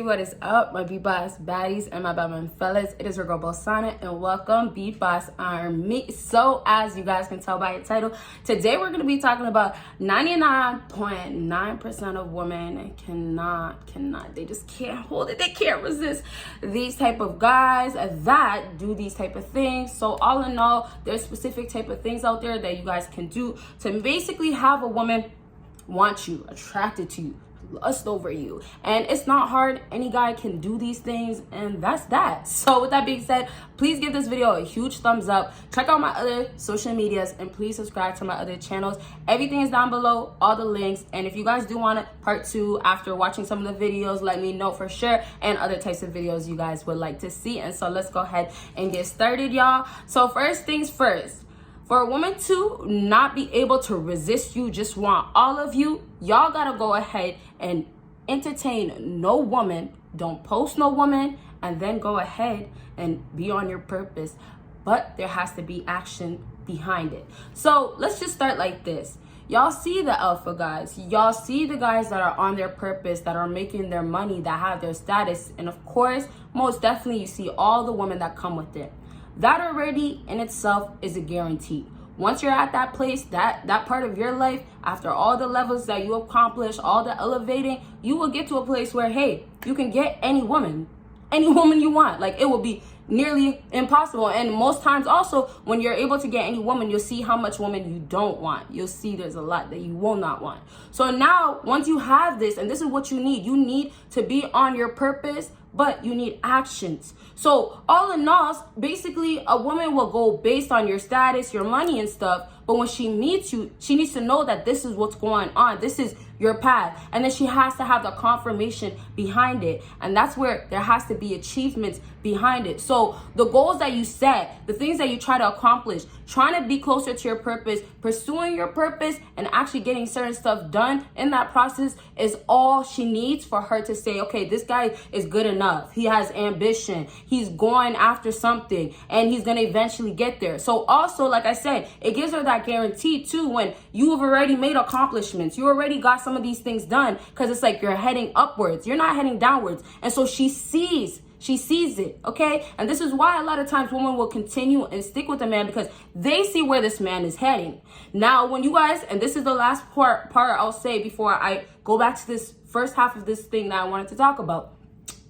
What is up, my BBossBaddies and my Batman fellas? It is your girl Bosana and welcome BBossArmy. So as you guys can tell by the title, today we're going to be talking about 99.9% of women cannot, they just can't hold it. They can't resist these type of guys that do these type of things. So all in all, there's specific type of things out there that you guys can do to basically have a woman want you, attracted to you, lust over you. And it's not hard. Any guy can do these things, and that's that. So with that being said, please give this video a huge thumbs up. Check out my other social medias and please subscribe to my other channels. Everything is down below, all the links. And if you guys do want a part 2 after watching some of the videos, let me know for sure, and other types of videos you guys would like to see. And so let's go ahead and get started, y'all. So first things first, for a woman to not be able to resist you, just want all of you, y'all gotta go ahead and entertain no woman. Don't post no woman, and then go ahead and be on your purpose. But there has to be action behind it. So let's just start like this. Y'all see the alpha guys. Y'all see the guys that are on their purpose, that are making their money, that have their status. And of course, most definitely you see all the women that come with it. That already in itself is a guarantee. Once you're at that place, that part of your life, after all the levels that you accomplish, all the elevating, you will get to a place where, hey, you can get any woman you want. Like, it will be nearly impossible. And most times also, when you're able to get any woman, you'll see how much woman you don't want. You'll see there's a lot that you will not want. So now, once you have this, and this is what you need to be on your purpose, but you need actions. So all in all, basically a woman will go based on your status, your money and stuff. But when she meets you, she needs to know that this is what's going on. This is your path. And then she has to have the confirmation behind it. And that's where there has to be achievements behind it. So the goals that you set, the things that you try to accomplish, trying to be closer to your purpose, pursuing your purpose, and actually getting certain stuff done in that process is all she needs for her to say, okay, this guy is good enough. He has ambition. He's going after something, and he's going to eventually get there. So also, like I said, it gives her that guarantee too when you have already made accomplishments. You already got some of these things done, because it's like you're heading upwards. You're not heading downwards. And so she sees it, okay? And this is why a lot of times women will continue and stick with a man, because they see where this man is heading. Now, when you guys, and this is the last part I'll say before I go back to this first half of this thing that I wanted to talk about.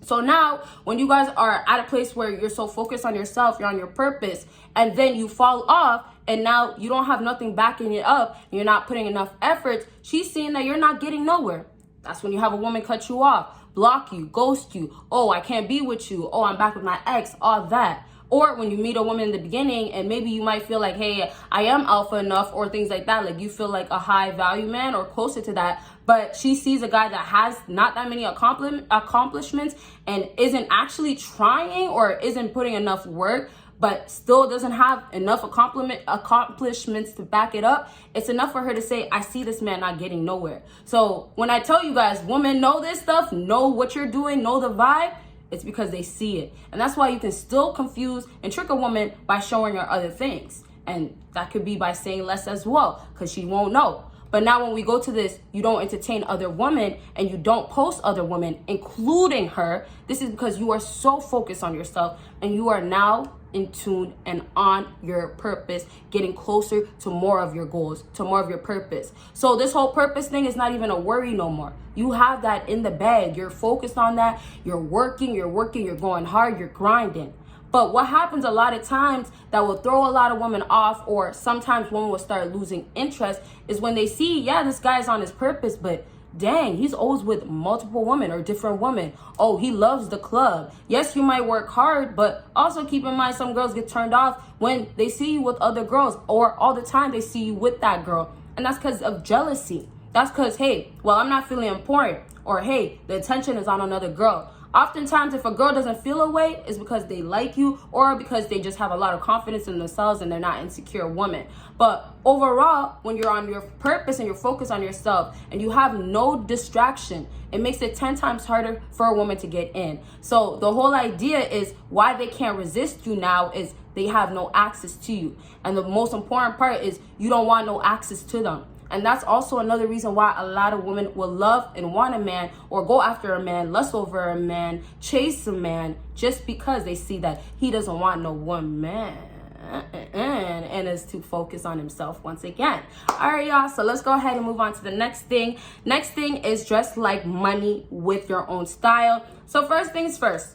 So now, when you guys are at a place where you're so focused on yourself, you're on your purpose, and then you fall off, and now you don't have nothing backing it up, and you're not putting enough effort, she's seeing that you're not getting nowhere. That's when you have a woman cut you off, block you, ghost you. Oh, I can't be with you. Oh, I'm back with my ex, all that. Or when you meet a woman in the beginning and maybe you might feel like, hey, I am alpha enough, or things like that. Like you feel like a high value man or closer to that. But she sees a guy that has not that many accomplishments and isn't actually trying or isn't putting enough work, but still doesn't have enough accomplishments to back it up. It's enough for her to say, I see this man not getting nowhere. So when I tell you guys, women know this stuff, know what you're doing, know the vibe, it's because they see it. And that's why you can still confuse and trick a woman by showing her other things. And that could be by saying less as well, because she won't know. But now when we go to this, you don't entertain other women and you don't post other women, including her. This is because you are so focused on yourself and you are now in tune and on your purpose, getting closer to more of your goals, to more of your purpose. So this whole purpose thing is not even a worry no more. You have that in the bag. You're focused on that. You're working, you're going hard, you're grinding. But what happens a lot of times that will throw a lot of women off, or sometimes women will start losing interest, is when they see, yeah, this guy's on his purpose, but dang, he's always with multiple women or different women. Oh, he loves the club. Yes, you might work hard, but also keep in mind some girls get turned off when they see you with other girls, or all the time they see you with that girl. And that's because of jealousy. That's because, hey, well, I'm not feeling important, or hey, the attention is on another girl. Oftentimes, if a girl doesn't feel a way, it's because they like you or because they just have a lot of confidence in themselves and they're not insecure women. But overall, when you're on your purpose and you're focused on yourself and you have no distraction, it makes it 10 times harder for a woman to get in. So the whole idea is why they can't resist you now is they have no access to you. And the most important part is you don't want no access to them. And that's also another reason why a lot of women will love and want a man, or go after a man, lust over a man, chase a man, just because they see that he doesn't want no one man and is to focus on himself once again. All right, y'all, so let's go ahead and move on to the next thing. Next thing is dress like money with your own style. So first things first,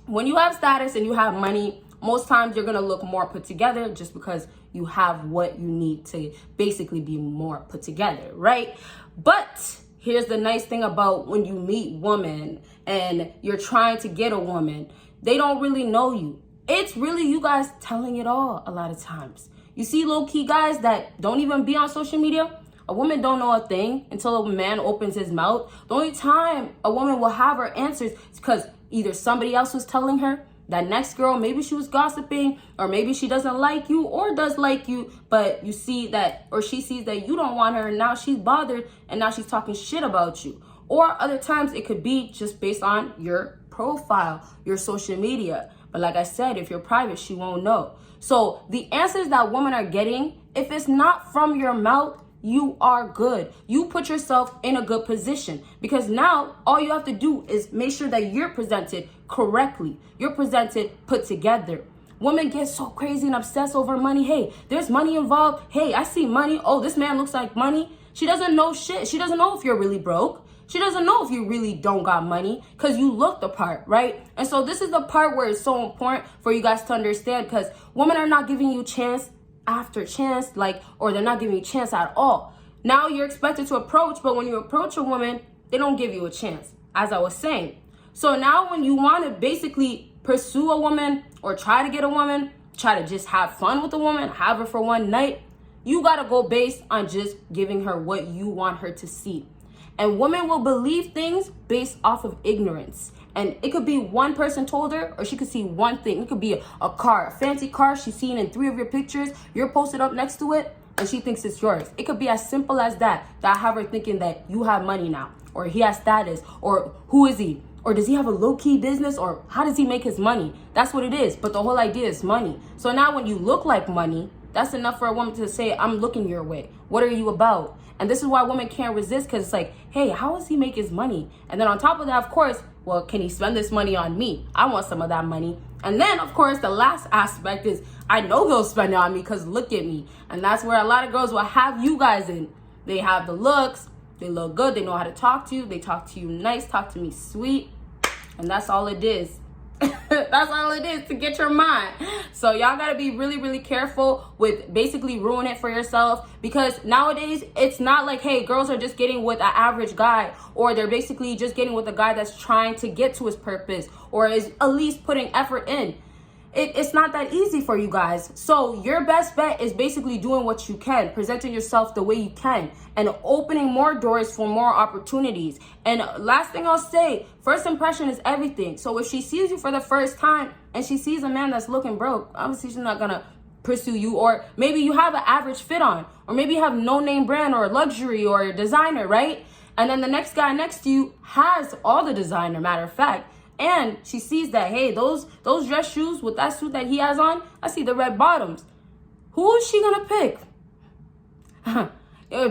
when you have status and you have money, most times you're gonna look more put together just because you have what you need to basically be more put together, right? But here's the nice thing about when you meet women and you're trying to get a woman, they don't really know you. It's really you guys telling it all a lot of times. You see low-key guys that don't even be on social media. A woman don't know a thing until a man opens his mouth. The only time a woman will have her answers is because either somebody else was telling her, that next girl, maybe she was gossiping, or maybe she doesn't like you or does like you, but you see that, or she sees that you don't want her, and now she's bothered, and now she's talking shit about you. Or other times it could be just based on your profile, your social media. But like I said, if you're private, she won't know. So the answers that women are getting, if it's not from your mouth, you are good. You put yourself in a good position, because now all you have to do is make sure that you're presented correctly. You're presented put together. Women get so crazy and obsessed over money. Hey, there's money involved. Hey, I see money. Oh, this man looks like money. She doesn't know shit. She doesn't know if you're really broke. She doesn't know if you really don't got money, because you look the part, right? And so this is the part where it's so important for you guys to understand, because women are not giving you chance after chance, or they're not giving you chance at all. Now you're expected to approach, but when you approach a woman, they don't give you a chance, as I was saying. So now when you want to basically pursue a woman or try to get a woman, try to just have fun with a woman, have her for one night, you got to go based on just giving her what you want her to see. And women will believe things based off of ignorance. And it could be one person told her, or she could see one thing. It could be a car, a fancy car she's seen in 3 of your pictures. You're posted up next to it, and she thinks it's yours. It could be as simple as that have her thinking that you have money now, or he has status, or who is he? Or does he have a low-key business, or how does he make his money? That's what it is. But the whole idea is money. So now when you look like money, that's enough for a woman to say, I'm looking your way. What are you about? And this is why women can't resist, because it's like, hey, how does he make his money? And then on top of that, of course, well, can he spend this money on me? I want some of that money. And then, of course, the last aspect is, I know he'll spend it on me because look at me. And that's where a lot of girls will have you guys in. They have the looks, they look good, they know how to talk to you, they talk to you nice, talk to me sweet. And that's all it is. That's all it is to get your mind. So y'all gotta be really, really careful with basically ruining it for yourself, because nowadays it's not like, hey, girls are just getting with an average guy, or they're basically just getting with a guy that's trying to get to his purpose, or is at least putting effort in. It's not that easy for you guys. So your best bet is basically doing what you can, presenting yourself the way you can, and opening more doors for more opportunities. And last thing I'll say, first impression is everything. So if she sees you for the first time and she sees a man that's looking broke, obviously she's not gonna pursue you. Or maybe you have an average fit on, or maybe you have no name brand or luxury or designer, right? And then the next guy next to you has all the designer, matter of fact. And she sees that, hey, those dress shoes with that suit that he has on, I see the red bottoms. Who is she gonna pick?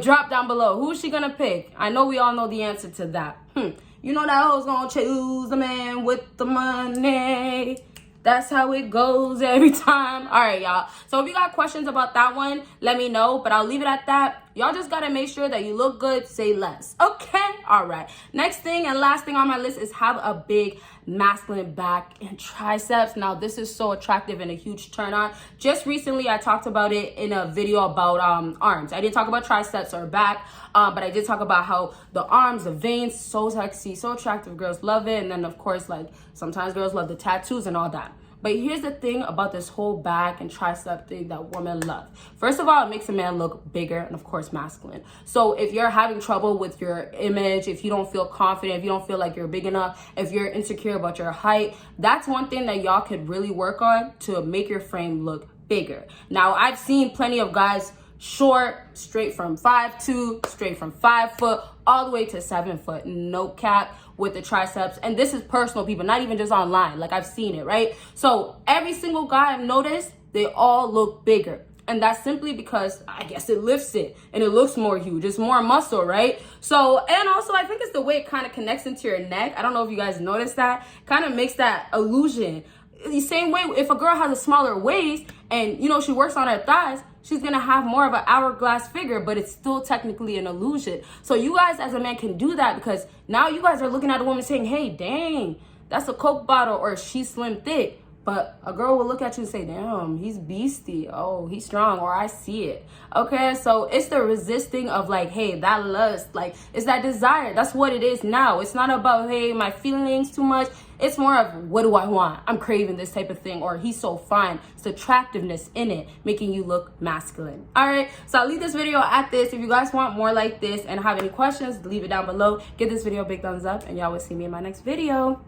Drop down below. Who is she gonna pick? I know we all know the answer to that. You know that hoe's gonna choose the man with the money. That's how it goes every time. All right, y'all. So if you got questions about that one, let me know. But I'll leave it at that. Y'all just got to make sure that you look good, say less. Okay? All right. Next thing and last thing on my list is have a big masculine back and triceps. Now, this is so attractive and a huge turn on. Just recently, I talked about it in a video about arms. I didn't talk about triceps or back, but I did talk about how the arms, the veins, so sexy, so attractive. Girls love it. And then, of course, like sometimes girls love the tattoos and all that. But here's the thing about this whole back and tricep thing that women love. First of all, it makes a man look bigger and, of course, masculine. So if you're having trouble with your image, if you don't feel confident, if you don't feel like you're big enough, if you're insecure about your height, that's one thing that y'all could really work on to make your frame look bigger. Now, I've seen plenty of guys short, straight from 5'2", straight from 5 foot, all the way to 7 foot, no cap, with the triceps. And this is personal, people, not even just online. Like, I've seen it, right? So every single guy I've noticed, they all look bigger. And that's simply because I guess it lifts it and it looks more huge. It's more muscle, right? So, and also I think it's the way it kind of connects into your neck. I don't know if you guys noticed that. Kind of makes that illusion. The same way, if a girl has a smaller waist and, you know, she works on her thighs, she's gonna have more of an hourglass figure, but it's still technically an illusion. So you guys as a man can do that, because now you guys are looking at a woman saying, hey, dang, that's a Coke bottle, or she's slim thick. But a girl will look at you and say, damn, he's beastie. Oh, he's strong, or I see it. Okay, so it's the resisting of like, hey, that lust, like, it's that desire. That's what it is now. It's not about, hey, my feelings too much. It's more of, what do I want? I'm craving this type of thing, or he's so fine. It's attractiveness in it, making you look masculine. All right, so I'll leave this video at this. If you guys want more like this and have any questions, leave it down below. Give this video a big thumbs up, and y'all will see me in my next video.